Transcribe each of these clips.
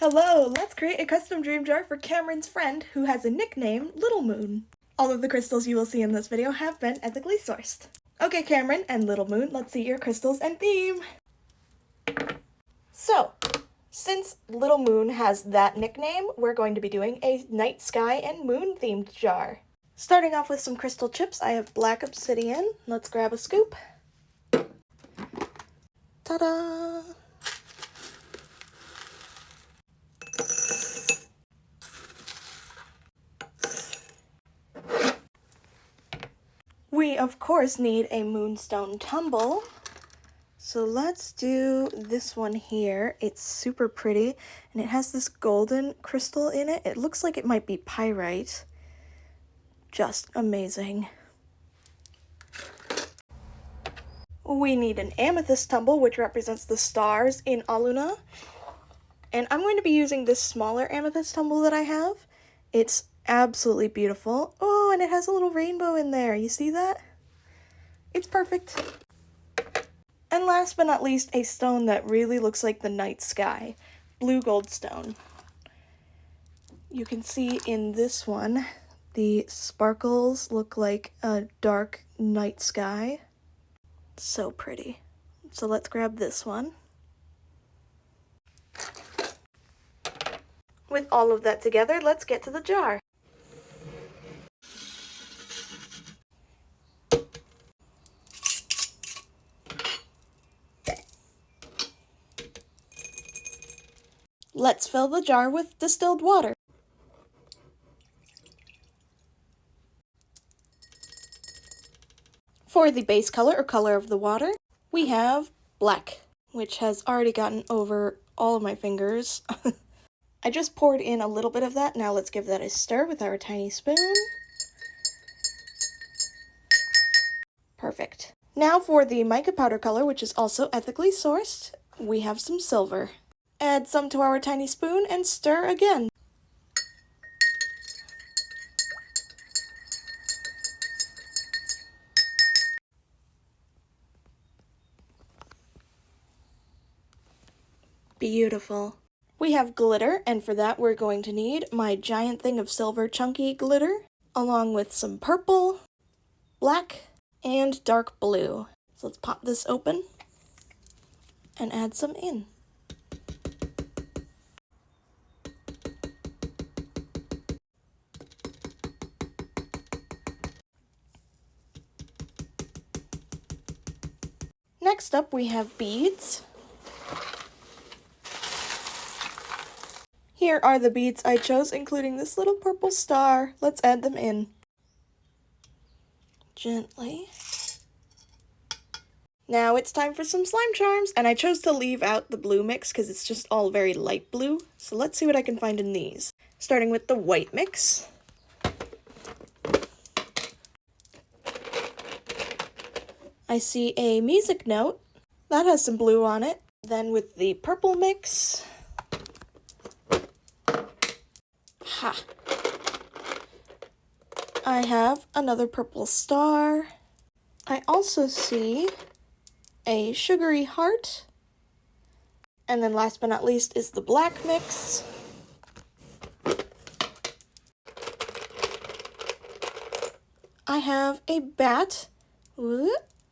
Hello, let's create a custom dream jar for Cameron's friend who has a nickname, Little Moon. All of the crystals you will see in this video have been ethically sourced. Okay, Cameron and Little Moon, let's see your crystals and theme. So, since Little Moon has that nickname, we're going to be doing a night sky and moon themed jar. Starting off with some crystal chips, I have black obsidian. Let's grab a scoop. Ta-da! We, of course, need a moonstone tumble. So let's do this one here. It's super pretty, and it has this golden crystal in it. It looks like it might be pyrite. Just amazing. We need an amethyst tumble, which represents the stars in Aluna. And I'm going to be using this smaller amethyst tumble that I have. It's absolutely beautiful. Oh, and it has a little rainbow in there. You see that? It's perfect. And last but not least, a stone that really looks like the night sky. Blue gold stone. You can see in this one, the sparkles look like a dark night sky. So pretty. So let's grab this one. With all of that together, let's get to the jar. Let's fill the jar with distilled water. For the base color or color of the water, we have black, which has already gotten over all of my fingers. I just poured in a little bit of that. Now let's give that a stir with our tiny spoon. Perfect. Now for the mica powder color, which is also ethically sourced, we have some silver. Add some to our tiny spoon and stir again. Beautiful. We have glitter, and for that we're going to need my giant thing of silver chunky glitter, along with some purple, black, and dark blue. So let's pop this open and add some in. Next up we have beads. Here are the beads I chose, including this little purple star. Let's add them in. Gently. Now it's time for some slime charms, and I chose to leave out the blue mix because it's just all very light blue. So let's see what I can find in these. Starting with the white mix. I see a music note. That has some blue on it. Then with the purple mix. Ha! I have another purple star. I also see a sugary heart. And then last but not least is the black mix. I have a bat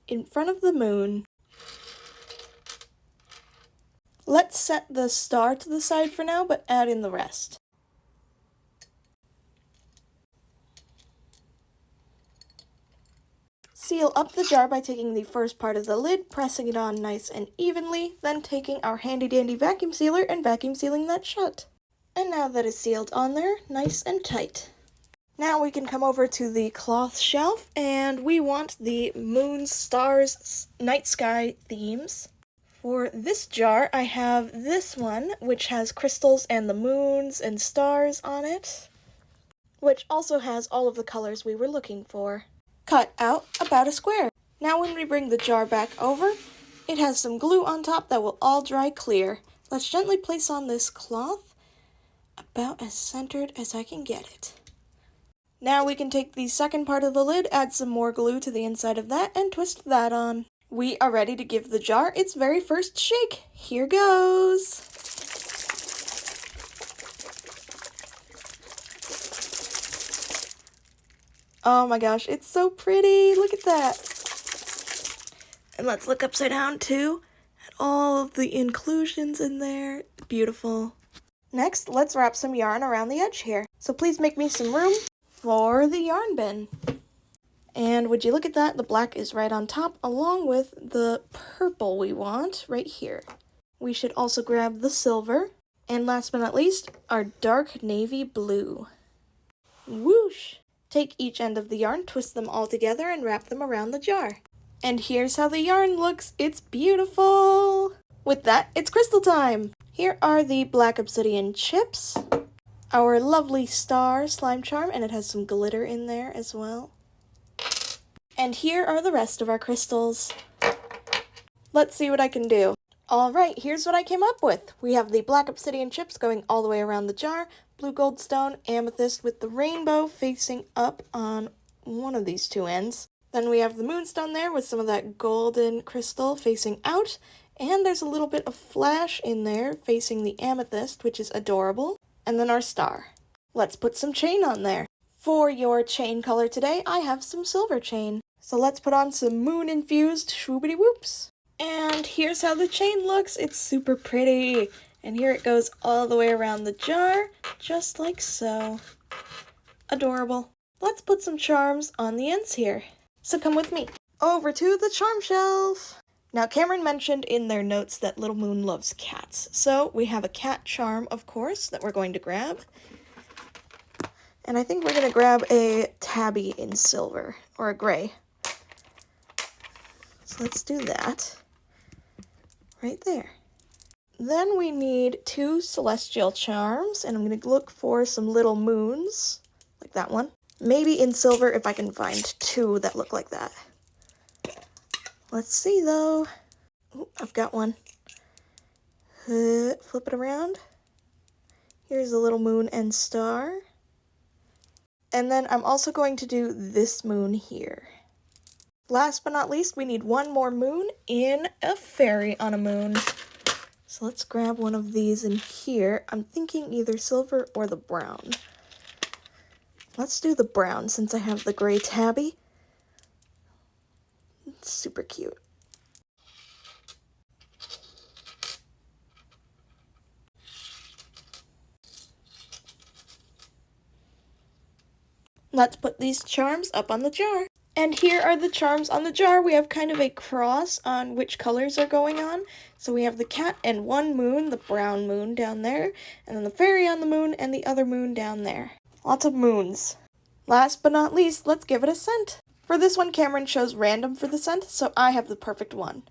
in front of the moon. Let's set the star to the side for now, but add in the rest. Seal up the jar by taking the first part of the lid, pressing it on nice and evenly, then taking our handy dandy vacuum sealer and vacuum sealing that shut. And now that it's sealed on there, nice and tight. Now we can come over to the cloth shelf, and we want the moon, stars, night sky themes. For this jar, I have this one, which has crystals and the moons and stars on it, which also has all of the colors we were looking for. Cut out about a square. Now when we bring the jar back over, it has some glue on top that will all dry clear. Let's gently place on this cloth, about as centered as I can get it. Now we can take the second part of the lid, add some more glue to the inside of that, and twist that on. We are ready to give the jar its very first shake. Here goes! Oh my gosh, it's so pretty. Look at that. And let's look upside down too at all of the inclusions in there. Beautiful. Next, let's wrap some yarn around the edge here. So please make me some room for the yarn bin. And would you look at that, the black is right on top along with the purple we want right here. We should also grab the silver. And last but not least, our dark navy blue. Whoosh! Take each end of the yarn, twist them all together, and wrap them around the jar. And here's how the yarn looks. It's beautiful! With that, it's crystal time! Here are the black obsidian chips, our lovely star slime charm, and it has some glitter in there as well. And here are the rest of our crystals. Let's see what I can do. Alright, here's what I came up with. We have the black obsidian chips going all the way around the jar, blue goldstone, amethyst with the rainbow facing up on one of these two ends. Then we have the moonstone there with some of that golden crystal facing out, and there's a little bit of flash in there facing the amethyst, which is adorable. And then our star. Let's put some chain on there. For your chain color today, I have some silver chain. So let's put on some moon-infused swoopity-whoops. And here's how the chain looks. It's super pretty. And here it goes all the way around the jar, just like so. Adorable. Let's put some charms on the ends here. So come with me. Over to the charm shelf. Now, Cameron mentioned in their notes that Little Moon loves cats. So we have a cat charm, of course, that we're going to grab. And I think we're going to grab a tabby in silver, or a gray. So let's do that. Right there. Then we need 2 celestial charms, and I'm going to look for some little moons, like that one. Maybe in silver if I can find 2 that look like that. Let's see though. Ooh, I've got one. Flip it around. Here's a little moon and star. And then I'm also going to do this moon here. Last but not least, we need 1 more moon in a fairy on a moon. So let's grab one of these in here. I'm thinking either silver or the brown. Let's do the brown since I have the gray tabby. It's super cute. Let's put these charms up on the jar. And here are the charms on the jar. We have kind of a cross on which colors are going on. So we have the cat and 1 moon, the brown moon down there, and then the fairy on the moon and the other moon down there. Lots of moons. Last but not least, let's give it a scent. For this one, Cameron chose random for the scent, so I have the perfect one.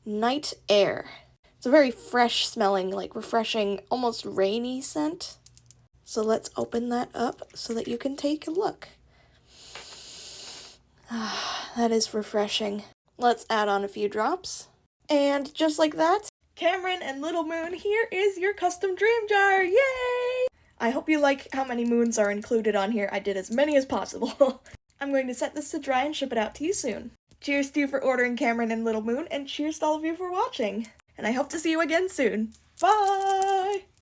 Night Air. It's a very fresh smelling, like refreshing, almost rainy scent. So let's open that up so that you can take a look. That is refreshing. Let's add on a few drops. And just like that, Cameron and Little Moon, here is your custom dream jar! Yay! I hope you like how many moons are included on here. I did as many as possible. I'm going to set this to dry and ship it out to you soon. Cheers to you for ordering Cameron and Little Moon, and cheers to all of you for watching. And I hope to see you again soon. Bye!